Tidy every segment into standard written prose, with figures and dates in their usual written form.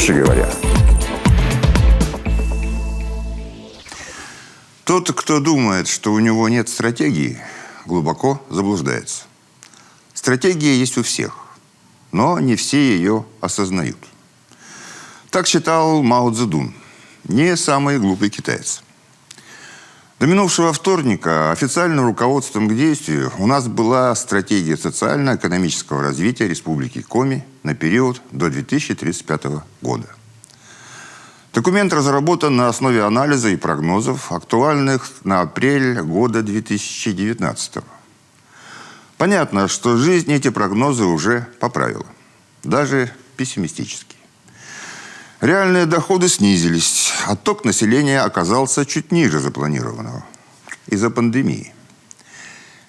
Проще говоря. Тот, кто думает, что у него нет стратегии, глубоко заблуждается. Стратегия есть у всех, но не все ее осознают. Так считал Мао Цзэдун, не самый глупый китаец. До минувшего вторника официальным руководством к действию у нас была стратегия социально-экономического развития Республики Коми на период до 2035 года. Документ разработан на основе анализа и прогнозов, актуальных на апрель года 2019. Понятно, что жизнь эти прогнозы уже поправила, даже пессимистически. Реальные доходы снизились, отток населения оказался чуть ниже запланированного из-за пандемии.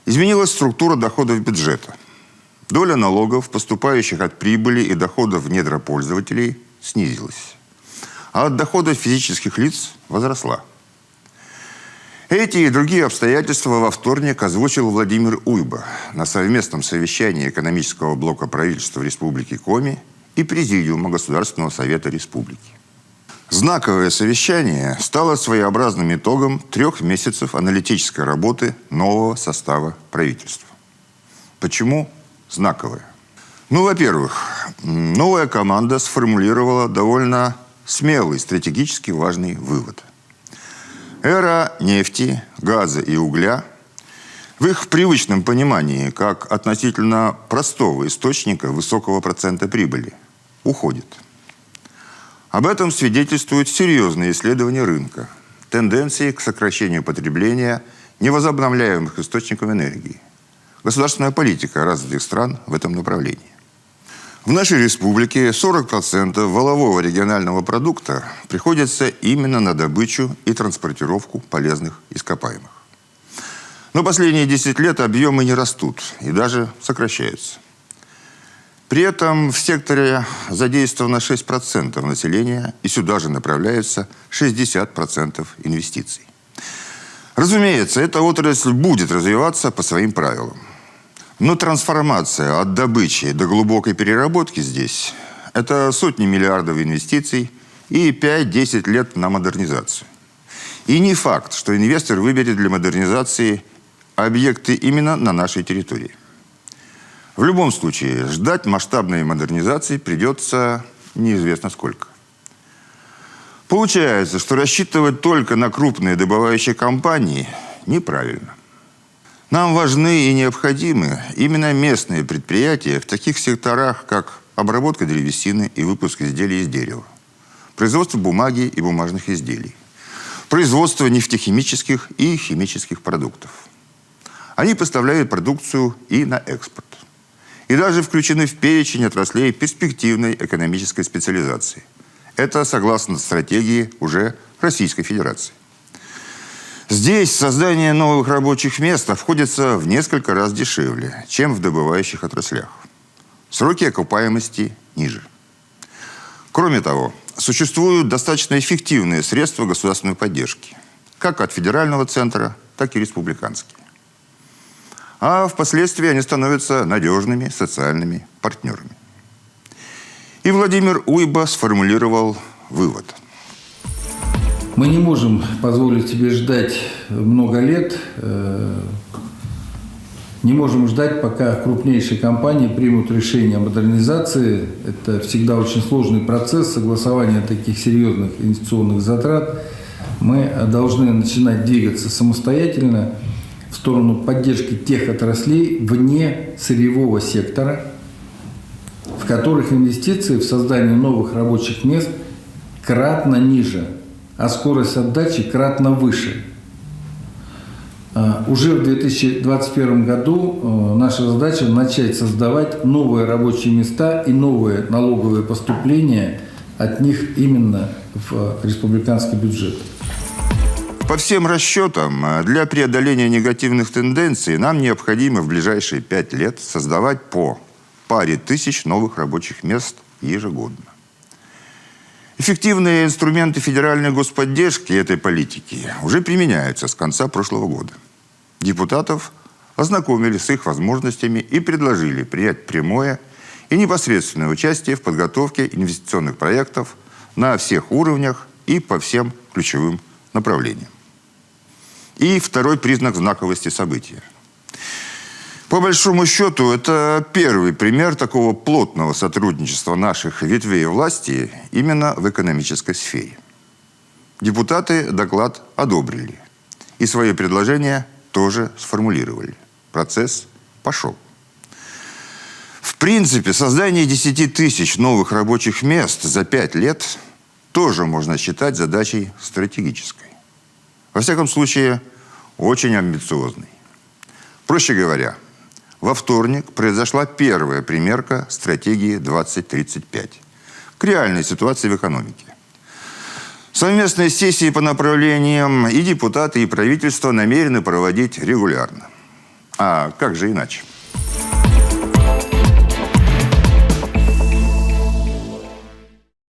Изменилась структура доходов бюджета. Доля налогов, поступающих от прибыли и доходов недропользователей, снизилась, а от доходов физических лиц возросла. Эти и другие обстоятельства во вторник озвучил Владимир Уйба на совместном совещании экономического блока правительства Республики Коми и Президиума Государственного совета республики. Знаковое совещание стало своеобразным итогом 3 месяцев аналитической работы нового состава правительства. Почему знаковое? Ну, во-первых, новая команда сформулировала довольно смелый, стратегически важный вывод. Эра нефти, газа и угля в их привычном понимании как относительно простого источника высокого процента прибыли уходит. Об этом свидетельствуют серьезные исследования рынка, тенденции к сокращению потребления невозобновляемых источников энергии, государственная политика развитых стран в этом направлении. В нашей республике 40% валового регионального продукта приходится именно на добычу и транспортировку полезных ископаемых. Но последние 10 лет объемы не растут и даже сокращаются. При этом в секторе задействовано 6% населения, и сюда же направляются 60% инвестиций. Разумеется, эта отрасль будет развиваться по своим правилам. Но трансформация от добычи до глубокой переработки здесь – это сотни миллиардов инвестиций и 5-10 лет на модернизацию. И не факт, что инвестор выберет для модернизации объекты именно на нашей территории. В любом случае, ждать масштабной модернизации придется неизвестно сколько. Получается, что рассчитывать только на крупные добывающие компании неправильно. Нам важны и необходимы именно местные предприятия в таких секторах, как обработка древесины и выпуск изделий из дерева, производство бумаги и бумажных изделий, производство нефтехимических и химических продуктов. Они поставляют продукцию и на экспорт. И даже включены в перечень отраслей перспективной экономической специализации. Это согласно стратегии уже Российской Федерации. Здесь создание новых рабочих мест обходится в несколько раз дешевле, чем в добывающих отраслях. Сроки окупаемости ниже. Кроме того, существуют достаточно эффективные средства государственной поддержки, как от федерального центра, так и республиканские. А впоследствии они становятся надежными социальными партнерами. И Владимир Уйба сформулировал вывод. Мы не можем позволить себе ждать много лет, не можем ждать, пока крупнейшие компании примут решение о модернизации. Это всегда очень сложный процесс согласования таких серьезных инвестиционных затрат. Мы должны начинать двигаться самостоятельно в сторону поддержки тех отраслей вне сырьевого сектора, в которых инвестиции в создание новых рабочих мест кратно ниже, а скорость отдачи кратно выше. Уже в 2021 году наша задача начать создавать новые рабочие места и новые налоговые поступления от них именно в республиканский бюджет. По всем расчетам, для преодоления негативных тенденций нам необходимо в ближайшие 5 лет создавать по паре тысяч новых рабочих мест ежегодно. Эффективные инструменты федеральной господдержки этой политики уже применяются с конца прошлого года. Депутатов ознакомили с их возможностями и предложили принять прямое и непосредственное участие в подготовке инвестиционных проектов на всех уровнях и по всем ключевым направлениям. И второй признак знаковости события. По большому счету, это первый пример такого плотного сотрудничества наших ветвей власти именно в экономической сфере. Депутаты доклад одобрили и свои предложения тоже сформулировали. Процесс пошел. В принципе, создание 10 тысяч новых рабочих мест за 5 лет тоже можно считать задачей стратегической. Во всяком случае, очень амбициозной. Проще говоря, во вторник произошла первая примерка стратегии 2035 к реальной ситуации в экономике. Совместные сессии по направлениям и депутаты, и правительство намерены проводить регулярно. А как же иначе?